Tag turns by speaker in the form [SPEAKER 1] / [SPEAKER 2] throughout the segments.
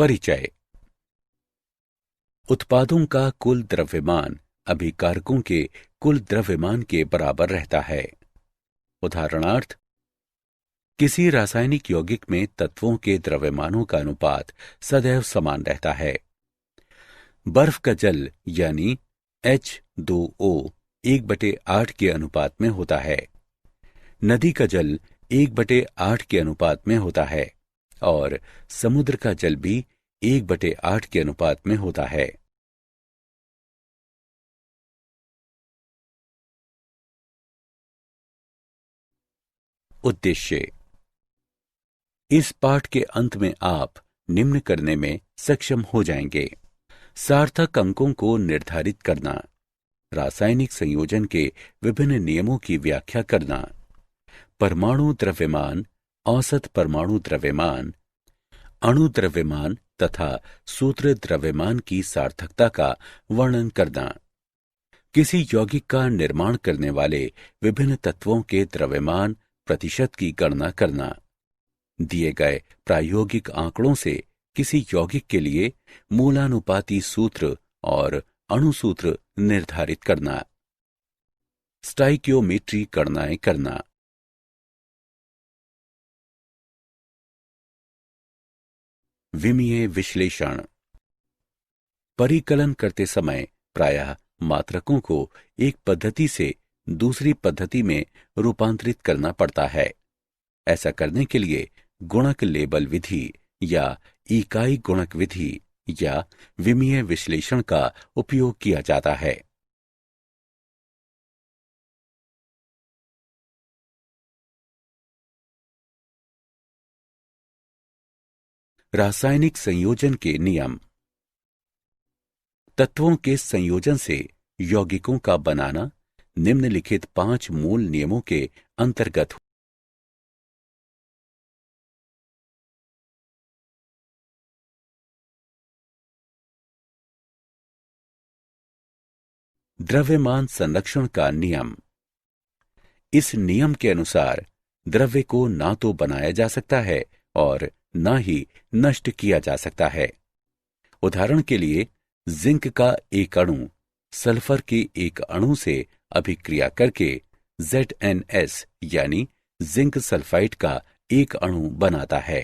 [SPEAKER 1] परिचय। उत्पादों का कुल द्रव्यमान अभिकारकों के कुल द्रव्यमान के बराबर रहता है। उदाहरणार्थ, किसी रासायनिक यौगिक में तत्वों के द्रव्यमानों का अनुपात सदैव समान रहता है। बर्फ का जल यानी H2O 1/8 के अनुपात में होता है। नदी का जल 1/8 के अनुपात में होता है और समुद्र का जल भी 1/8 के अनुपात में होता है। उद्देश्य। इस पाठ के अंत में आप निम्न करने में सक्षम हो जाएंगे: सार्थक अंकों को निर्धारित करना, रासायनिक संयोजन के विभिन्न नियमों की व्याख्या करना, परमाणु द्रव्यमान, औसत परमाणु द्रव्यमान, अणु द्रव्यमान तथा सूत्र द्रव्यमान की सार्थकता का वर्णन करना, किसी यौगिक का निर्माण करने वाले विभिन्न तत्वों के द्रव्यमान प्रतिशत की गणना करना, दिए गए प्रायोगिक आंकड़ों से किसी यौगिक के लिए मूलानुपाती सूत्र और अणुसूत्र निर्धारित करना, स्टाइकियोमेट्री गणनाएं करना। विमीय विश्लेषण। परिकलन करते समय प्रायः मात्रकों को एक पद्धति से दूसरी पद्धति में रूपांतरित करना पड़ता है। ऐसा करने के लिए गुणक लेबल विधि या इकाई गुणक विधि या विमीय विश्लेषण का उपयोग किया जाता है। रासायनिक संयोजन के नियम। तत्वों के संयोजन से यौगिकों का बनाना निम्नलिखित 5 मूल नियमों के अंतर्गत। द्रव्यमान संरक्षण का नियम। इस नियम के अनुसार द्रव्य को ना तो बनाया जा सकता है और ना ही नष्ट किया जा सकता है। उदाहरण के लिए, जिंक का एक अणु सल्फर के एक अणु से अभिक्रिया करके ZnS यानी जिंक सल्फाइड का एक अणु बनाता है।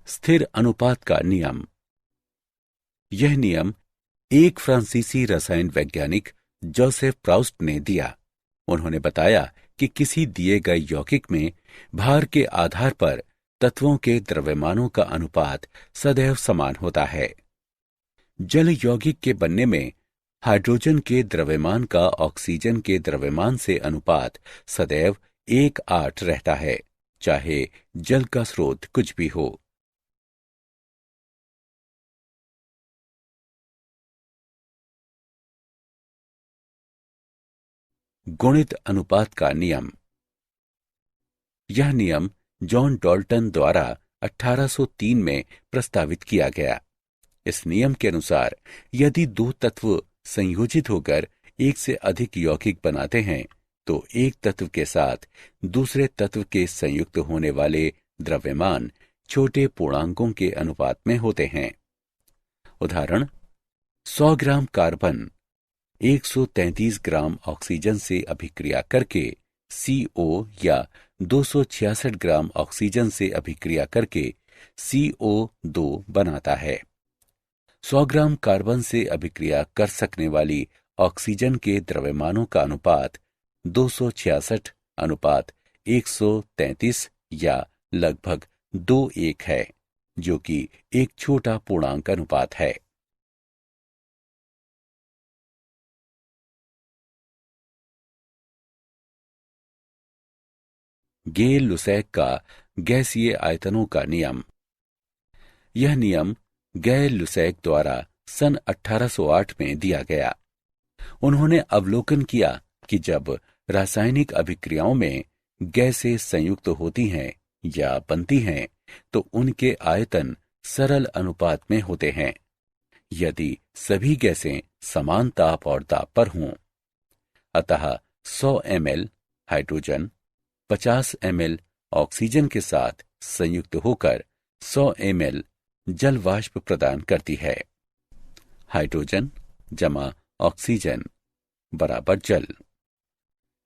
[SPEAKER 1] स्थिर अनुपात का नियम। यह नियम एक फ्रांसीसी रसायन वैज्ञानिक जोसेफ प्राउस्ट ने दिया। उन्होंने बताया कि किसी दिए गए यौगिक में भार के आधार पर तत्वों के द्रव्यमानों का अनुपात सदैव समान होता है। जल यौगिक के बनने में हाइड्रोजन के द्रव्यमान का ऑक्सीजन के द्रव्यमान से अनुपात सदैव 1:8 रहता है, चाहे जल का स्रोत कुछ भी हो। गुणित अनुपात का नियम। यह नियम जॉन डाल्टन द्वारा 1803 में प्रस्तावित किया गया। इस नियम के अनुसार यदि 2 तत्व संयोजित होकर एक से अधिक यौगिक बनाते हैं तो एक तत्व के साथ दूसरे तत्व के संयुक्त होने वाले द्रव्यमान छोटे पूर्णांकों के अनुपात में होते हैं। उदाहरण, 100 ग्राम कार्बन 133 ग्राम ऑक्सीजन से अभिक्रिया करके CO या 266 ग्राम ऑक्सीजन से अभिक्रिया करके CO2 बनाता है। 100 ग्राम कार्बन से अभिक्रिया कर सकने वाली ऑक्सीजन के द्रव्यमानों का अनुपात 266 अनुपात 133 या लगभग 2:1 है, जो कि एक छोटा पूर्णांक अनुपात है। गे लुसैक का गैसीय आयतनों का नियम। यह नियम गे लुसैक द्वारा सन 1808 में दिया गया। उन्होंने अवलोकन किया कि जब रासायनिक अभिक्रियाओं में गैसें संयुक्त होती हैं या बनती हैं तो उनके आयतन सरल अनुपात में होते हैं, यदि सभी गैसें समान ताप और दाब पर हों। अतः 100 ml हाइड्रोजन 50 ml ऑक्सीजन के साथ संयुक्त होकर 100 ml जल वाष्प प्रदान करती है। हाइड्रोजन जमा ऑक्सीजन बराबर जल।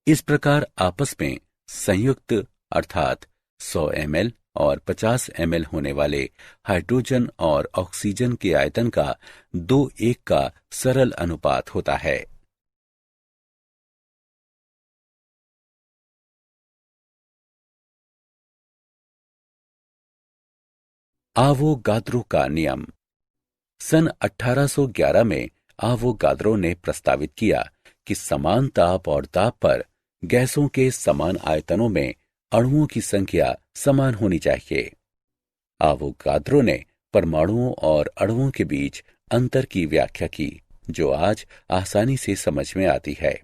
[SPEAKER 1] इस प्रकार आपस में संयुक्त अर्थात 100 ml और 50 ml होने वाले हाइड्रोजन और ऑक्सीजन के आयतन का 2:1 का सरल अनुपात होता है। आवोगाद्रो का नियम। सन 1811 में आवोगाद्रो ने प्रस्तावित किया कि समान ताप और दाब पर गैसों के समान आयतनों में अणुओं की संख्या समान होनी चाहिए। आवोगाद्रो ने परमाणुओं और अणुओं के बीच अंतर की व्याख्या की, जो आज आसानी से समझ में आती है।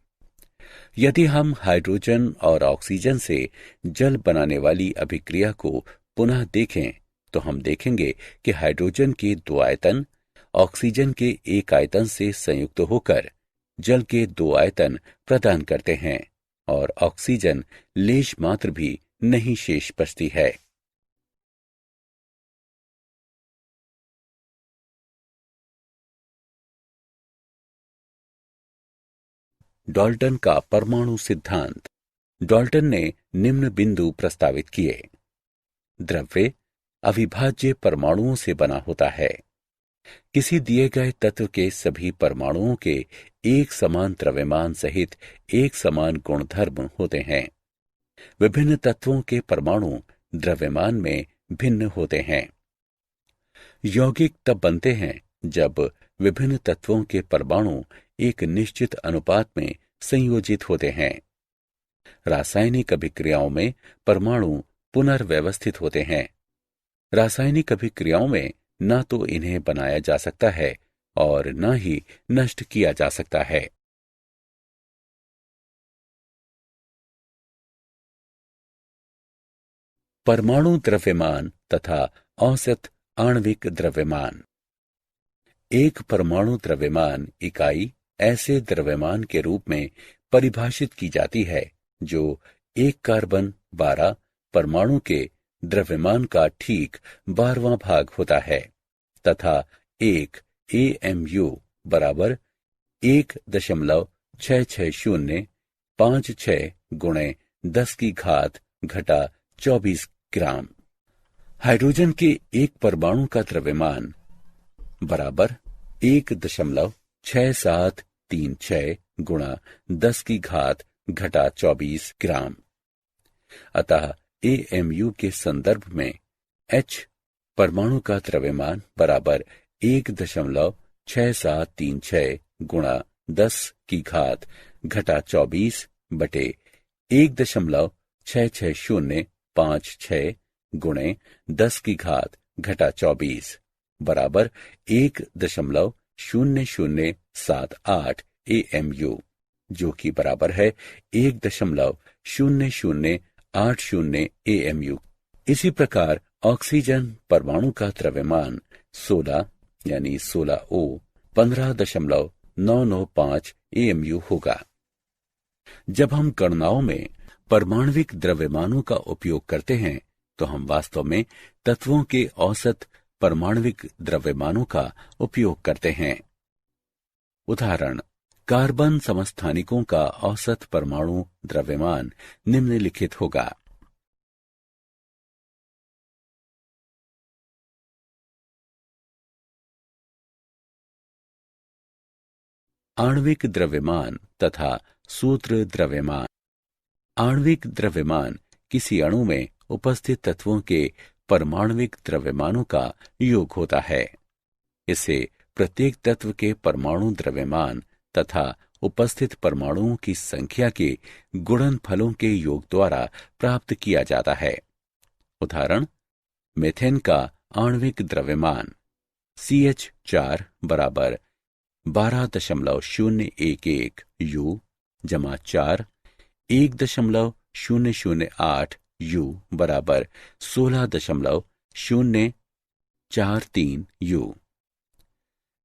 [SPEAKER 1] यदि हम हाइड्रोजन और ऑक्सीजन से जल बनाने वाली अभिक्रिया को पुनः देखें तो हम देखेंगे कि हाइड्रोजन के 2 आयतन ऑक्सीजन के 1 आयतन से संयुक्त होकर जल के 2 आयतन प्रदान करते हैं और ऑक्सीजन लेश मात्र भी नहीं शेष बचती है। डाल्टन का परमाणु सिद्धांत। डाल्टन ने निम्न बिंदु प्रस्तावित किए। द्रव्य अविभाज्य परमाणुओं से बना होता है। किसी दिए गए तत्व के सभी परमाणुओं के एक समान द्रव्यमान सहित एक समान गुणधर्म होते हैं। विभिन्न तत्वों के परमाणु द्रव्यमान में भिन्न होते हैं। यौगिक तब बनते हैं जब विभिन्न तत्वों के परमाणु एक निश्चित अनुपात में संयोजित होते हैं। रासायनिक अभिक्रियाओं में परमाणु पुनर्व्यवस्थित होते हैं। रासायनिक अभिक्रियाओं में न तो इन्हें बनाया जा सकता है और न ही नष्ट किया जा सकता है। परमाणु द्रव्यमान तथा औसत आणविक द्रव्यमान। एक परमाणु द्रव्यमान इकाई ऐसे द्रव्यमान के रूप में परिभाषित की जाती है जो एक कार्बन 12 परमाणु के द्रव्यमान का ठीक 12वां भाग होता है तथा एक AMU बराबर 1.66056 गुणे 10 की घात घटा 24 ग्राम। हाइड्रोजन के एक परमाणु का द्रव्यमान बराबर 1.6736 गुणा 10 की घात घटा 24 ग्राम। अतः AMU के संदर्भ में H परमाणु का द्रव्यमान बराबर 1.6736 गुणा 10 की घात घटा 24 बटे 1.66056 गुणे 10 की घात घटा 24 बराबर 1.0078 AMU, जो कि बराबर है 1.0080 AMU। इसी प्रकार ऑक्सीजन परमाणु का द्रव्यमान 16 यानी 16O 15.995 AMU होगा। जब हम गणनाओं में परमाणविक द्रव्यमानों का उपयोग करते हैं तो हम वास्तव में तत्वों के औसत परमाणविक द्रव्यमानों का उपयोग करते हैं। उदाहरण, कार्बन समस्थानिकों का औसत परमाणु द्रव्यमान निम्नलिखित होगा। आणविक द्रव्यमान तथा सूत्र द्रव्यमान। आणविक द्रव्यमान किसी अणु में उपस्थित तत्वों के परमाणविक द्रव्यमानों का योग होता है। इसे प्रत्येक तत्व के परमाणु द्रव्यमान तथा उपस्थित परमाणुओं की संख्या के गुणनफलों के योग द्वारा प्राप्त किया जाता है। उदाहरण, मीथेन का आणविक द्रव्यमान CH4 बराबर 12.011 U जमा 4 1.008 U बराबर 16.043 U।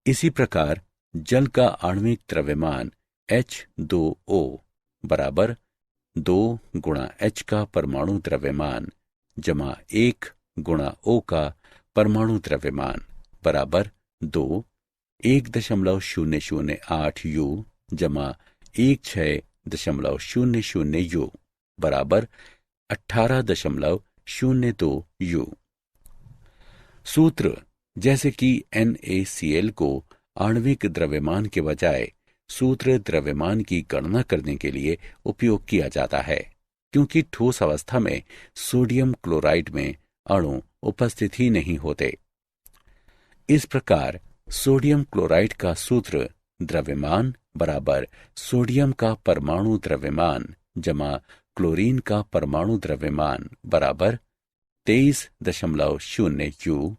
[SPEAKER 1] इसी प्रकार जल का आणविक द्रव्यमान H2O बराबर 2 गुणा H का परमाणु द्रव्यमान जमा 1 गुणा O का परमाणु द्रव्यमान बराबर 2 1.008 U जमा 16.00 U बराबर 18.02 U। सूत्र जैसे कि NaCl को आणविक द्रव्यमान के बजाय सूत्र द्रव्यमान की गणना करने के लिए उपयोग किया जाता है, क्योंकि ठोस अवस्था में सोडियम क्लोराइड में अणु उपस्थित ही नहीं होते। इस प्रकार सोडियम क्लोराइड का सूत्र द्रव्यमान बराबर सोडियम का परमाणु द्रव्यमान जमा क्लोरीन का परमाणु द्रव्यमान बराबर 23.0 U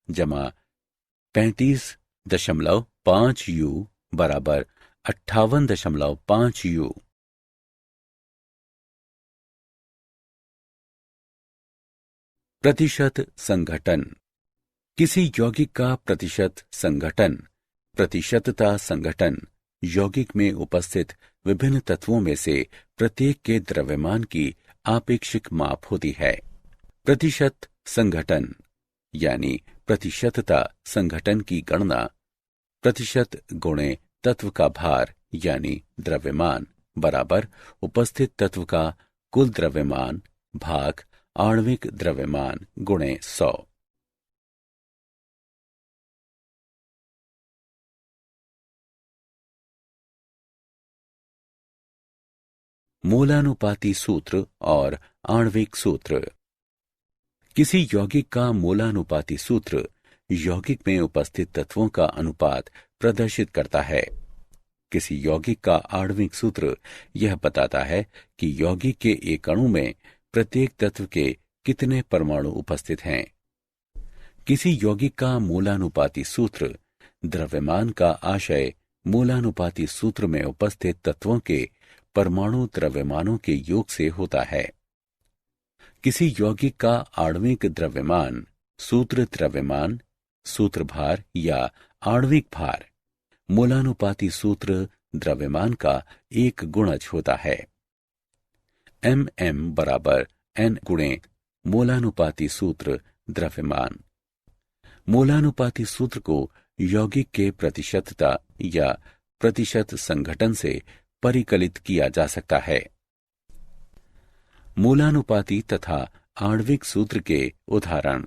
[SPEAKER 1] जमा 35.5 U बराबर 58.5 U। प्रतिशत संघटन। किसी यौगिक का प्रतिशत संघटन, प्रतिशतता संघटन यौगिक में उपस्थित विभिन्न तत्वों में से प्रत्येक के द्रव्यमान की आपेक्षिक माप होती है। प्रतिशत संघटन यानी प्रतिशतता संघटन की गणना प्रतिशत गुणे तत्व का भार यानी द्रव्यमान बराबर उपस्थित तत्व का कुल द्रव्यमान भाग आणविक द्रव्यमान गुणे 100। मोलानुपाती सूत्र और आणविक सूत्र। किसी यौगिक का मोलानुपाती सूत्र यौगिक में उपस्थित तत्वों का अनुपात प्रदर्शित करता है। किसी यौगिक का आणविक सूत्र यह बताता है कि यौगिक के एक अणु में प्रत्येक तत्व के कितने परमाणु उपस्थित हैं। किसी यौगिक का मोलानुपाती सूत्र द्रव्यमान का आशय मोलानुपाती सूत्र में उपस्थित तत्वों के परमाणु द्रव्यमानों के योग से होता है। किसी यौगिक का आणविक द्रव्यमान सूत्र द्रव्यमान, सूत्र भार या आणविक भार मोलानुपाती सूत्र द्रव्यमान का एक गुणज होता है। MM बराबर N गुणे मोलानुपाती सूत्र द्रव्यमान। मोलानुपाती सूत्र को यौगिक के प्रतिशतता या प्रतिशत संघटन से परिकलित किया जा सकता है। मोलानुपाती तथा आणविक सूत्र के उदाहरण।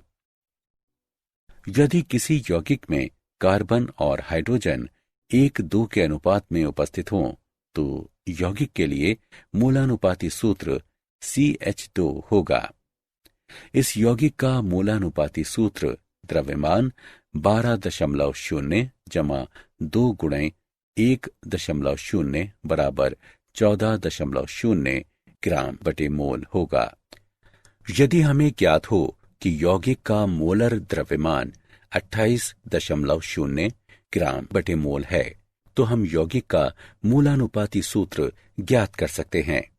[SPEAKER 1] यदि किसी यौगिक में कार्बन और हाइड्रोजन 1:2 के अनुपात में उपस्थित हों तो यौगिक के लिए मोलानुपाती सूत्र CH2 होगा। इस यौगिक का मोलानुपाती सूत्र द्रव्यमान 12.0 जमा 2 गुणे 1.0 बराबर 14.0 ग्राम बटे मोल होगा। यदि हमें ज्ञात हो कि यौगिक का मोलर द्रव्यमान 28.0 ग्राम बटे मोल है तो हम यौगिक का मोलानुपाती सूत्र ज्ञात कर सकते हैं।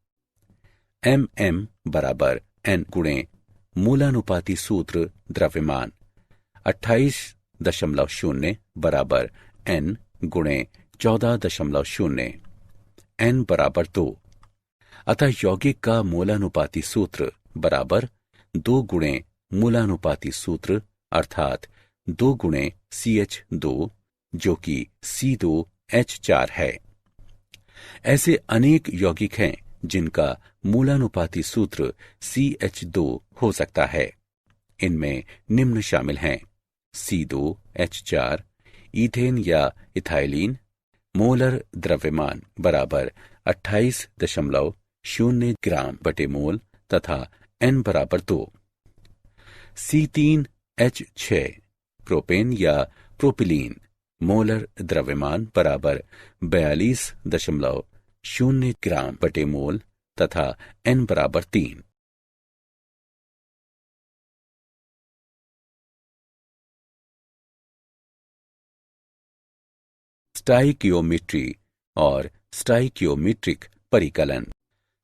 [SPEAKER 1] MM बराबर N गुणे मोलानुपाती सूत्र द्रव्यमान 28.0 बराबर N गुणे 14.0 N बराबर 2। अतः यौगिक का मोलानुपाती सूत्र बराबर 2 गुणे मोलानुपाती सूत्र अर्थात 2 गुणे CH2 जो कि C2H4 है। ऐसे अनेक यौगिक हैं जिनका मोलानुपाती सूत्र CH2 हो सकता है। इनमें निम्न शामिल हैं C2H4 ईथेन या इथाइलिन मोलर द्रव्यमान बराबर 28.0 ग्राम बटे मोल तथा N बराबर 2। C3H6 प्रोपेन या प्रोपिलीन मोलर द्रव्यमान बराबर 42.0 ग्राम बटे मोल तथा N बराबर 3। स्टाइकियोमेट्री और स्टाइकियोमेट्रिक परिकलन।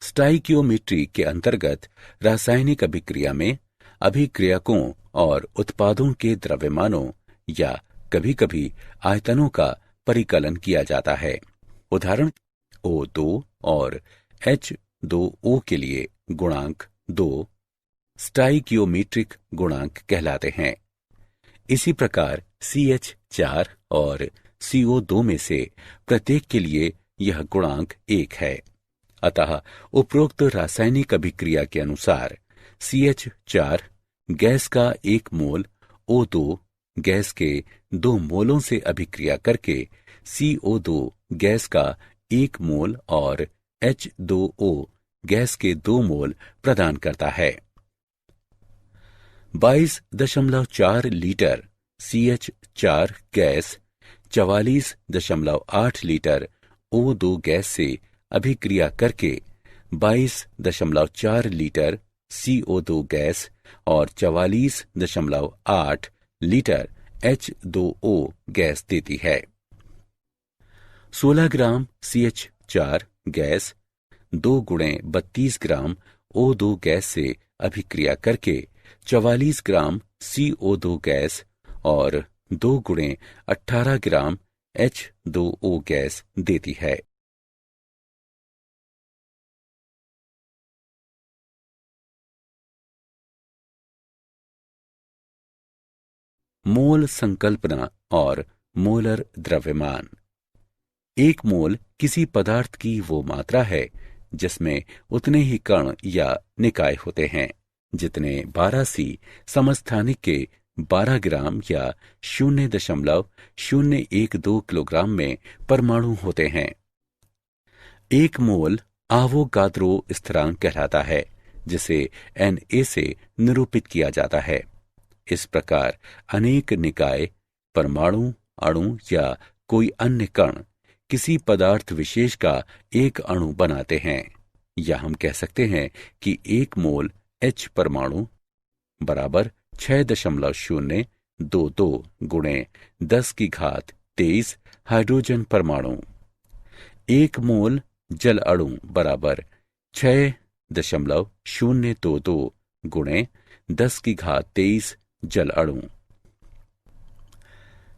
[SPEAKER 1] स्टाइकियोमेट्री के अंतर्गत रासायनिक अभिक्रिया में अभिक्रियकों और उत्पादों के द्रव्यमानों या कभी-कभी आयतनों का परिकलन किया जाता है। उदाहरण O2 और H2O के लिए गुणांक 2 स्टाइकियोमीट्रिक गुणांक कहलाते हैं। इसी प्रकार CH4 और CO2 में से प्रत्येक के लिए यह गुणांक 1 है। अतः उपरोक्त रासायनिक अभिक्रिया के अनुसार CH4 गैस का 1 मोल O2 गैस के 2 मोलों से अभिक्रिया करके CO2 गैस का 1 मोल और H2O गैस के 2 मोल प्रदान करता है। 22.4 litre CH4 gas 44.8 litre O2 gas से अभिक्रिया करके 22.4 लीटर CO2 गैस और 44.8 लीटर H2O गैस देती है। 16 ग्राम CH4 गैस 2 गुणे 32 ग्राम O2 गैस से अभिक्रिया करके 44 ग्राम CO2 गैस और 2 गुणे 18 ग्राम H2O गैस देती है। मोल संकल्पना और मोलर द्रव्यमान। एक मोल किसी पदार्थ की वो मात्रा है जिसमें उतने ही कण या निकाय होते हैं जितने 12C समस्थानिक के 12 ग्राम या 0.012 किलोग्राम में परमाणु होते हैं। एक मोल आवोगाद्रो स्थिरांक कहलाता है जिसे Na से निरूपित किया जाता है। इस प्रकार अनेक निकाय, परमाणु, अणु या कोई अन्य कण किसी पदार्थ विशेष का एक अणु बनाते हैं, या हम कह सकते हैं कि एक मोल H परमाणु बराबर 6.022 गुणे 10⁻23 हाइड्रोजन परमाणु। एक मोल जल अणु बराबर 6.022 गुणे 10⁻23 जल अणु।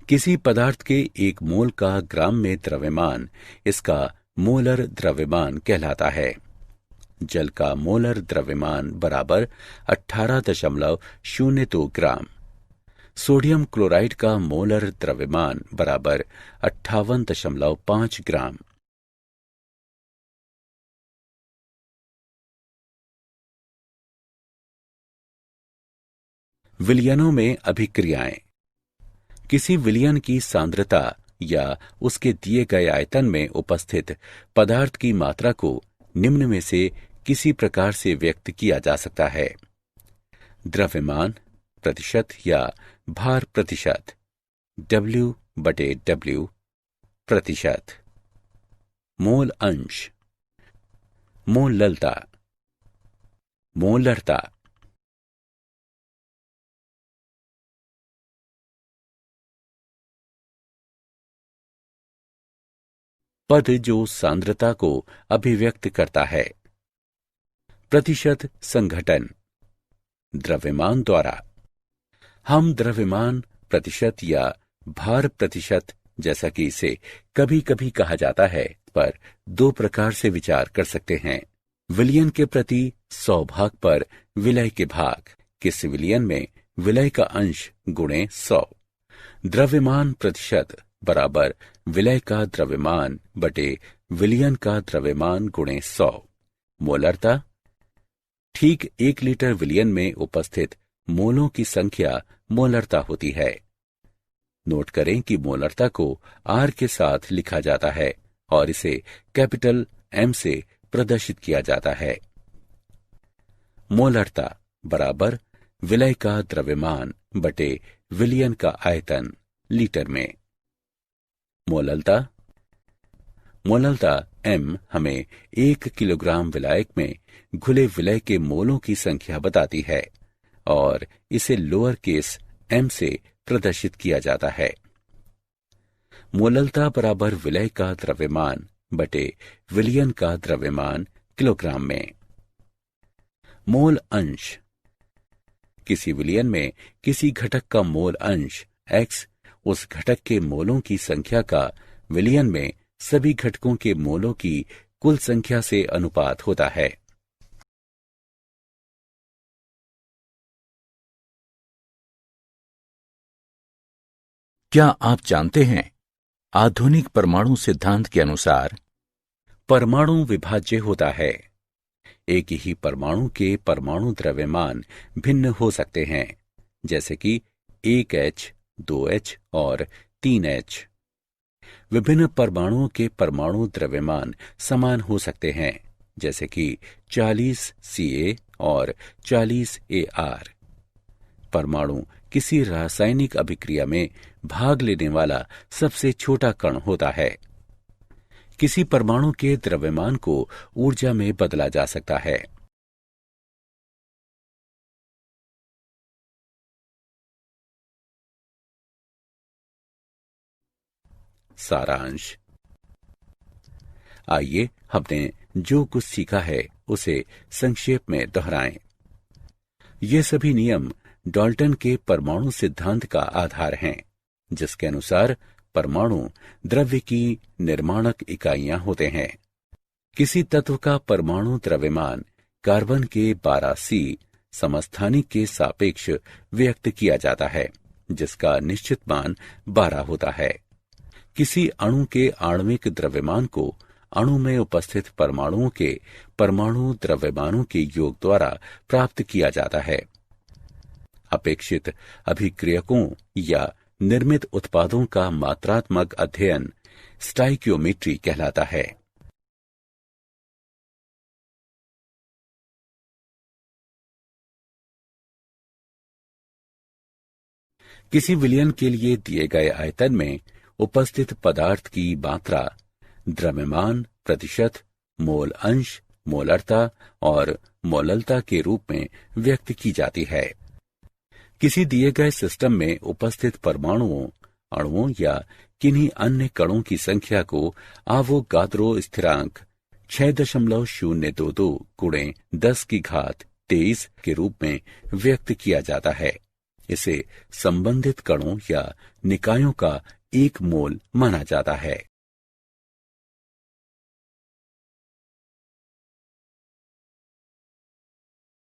[SPEAKER 1] किसी पदार्थ के एक मोल का ग्राम में द्रव्यमान इसका मोलर द्रव्यमान कहलाता है। जल का मोलर द्रव्यमान बराबर 18.02 ग्राम। सोडियम क्लोराइड का मोलर द्रव्यमान बराबर 58.5 ग्राम। विलयनों में अभिक्रियाएं। किसी विलयन की सांद्रता या उसके दिए गए आयतन में उपस्थित पदार्थ की मात्रा को निम्न में से किसी प्रकार से व्यक्त किया जा सकता है। द्रव्यमान प्रतिशत या भार प्रतिशत W/W प्रतिशत। मोल अंश, मोललता, मोलरता। पद जो सांद्रता को अभिव्यक्त करता है। प्रतिशत संघटन द्रव्यमान द्वारा। हम द्रव्यमान प्रतिशत या भार प्रतिशत जैसा कि इसे कभी कभी कहा जाता है पर 2 प्रकार से विचार कर सकते हैं। विलयन के प्रति 100 भाग पर विलय के भाग। किसी विलयन में विलय का अंश गुणे 100। द्रव्यमान प्रतिशत बराबर विलय का द्रव्यमान बटे विलयन का द्रव्यमान गुणे 100। मोलरता ठीक 1 लीटर विलयन में उपस्थित मोलों की संख्या मोलरता होती है। नोट करें कि मोलरता को R के साथ लिखा जाता है और इसे कैपिटल M से प्रदर्शित किया जाता है। मोलरता बराबर विलय का द्रव्यमान बटे विलयन का आयतन लीटर में। मोललता M हमें 1 किलोग्राम विलायक में घुले विलय के मोलों की संख्या बताती है और इसे लोअर केस m से प्रदर्शित किया जाता है। मोललता बराबर विलय का द्रव्यमान बटे विलयन का द्रव्यमान किलोग्राम में। मोल अंश किसी विलयन में किसी घटक का मोल अंश X उस घटक के मोलों की संख्या का विलयन में सभी घटकों के मोलों की कुल संख्या से अनुपात होता है।
[SPEAKER 2] क्या आप जानते हैं, आधुनिक परमाणु सिद्धांत के अनुसार
[SPEAKER 1] परमाणु विभाज्य होता है। एक ही परमाणु के परमाणु द्रव्यमान भिन्न हो सकते हैं, जैसे कि 1H, 2H और 3H। विभिन्न परमाणुओं के परमाणु द्रव्यमान समान हो सकते हैं, जैसे कि 40 Ca और 40 Ar। परमाणु किसी रासायनिक अभिक्रिया में भाग लेने वाला सबसे छोटा कण होता है। किसी परमाणु के द्रव्यमान को ऊर्जा में बदला जा सकता है। सारांश। आइए हमने जो कुछ सीखा है उसे संक्षेप में दोहराएं। ये सभी नियम डाल्टन के परमाणु सिद्धांत का आधार हैं, जिसके अनुसार परमाणु द्रव्य की निर्माणक इकाइयां होते हैं। किसी तत्व का परमाणु द्रव्यमान कार्बन के 12C समस्थानिक के सापेक्ष व्यक्त किया जाता है, जिसका निश्चित मान 12 होता है। किसी अणु के आणविक द्रव्यमान को अणु में उपस्थित परमाणुओं के परमाणु द्रव्यमानों के योग द्वारा प्राप्त किया जाता है। अपेक्षित अभिक्रियकों या निर्मित उत्पादों का मात्रात्मक अध्ययन स्टाइकियोमेट्री कहलाता है। किसी विलयन के लिए दिए गए आयतन में उपस्थित पदार्थ की मात्रा द्रव्यमान प्रतिशत, मोल अंश, मोलरता और मोललता के रूप में व्यक्त की जाती है। किसी दिए गए सिस्टम में उपस्थित परमाणुओं, अणुओं या किन्हीं अन्य कणों की संख्या को आवोगाद्रो स्थिरांक 6.022 गुणे 10⁻23 के रूप में व्यक्त किया जाता है। इसे संबंधित कणों या निकायों का एक मोल माना जाता है।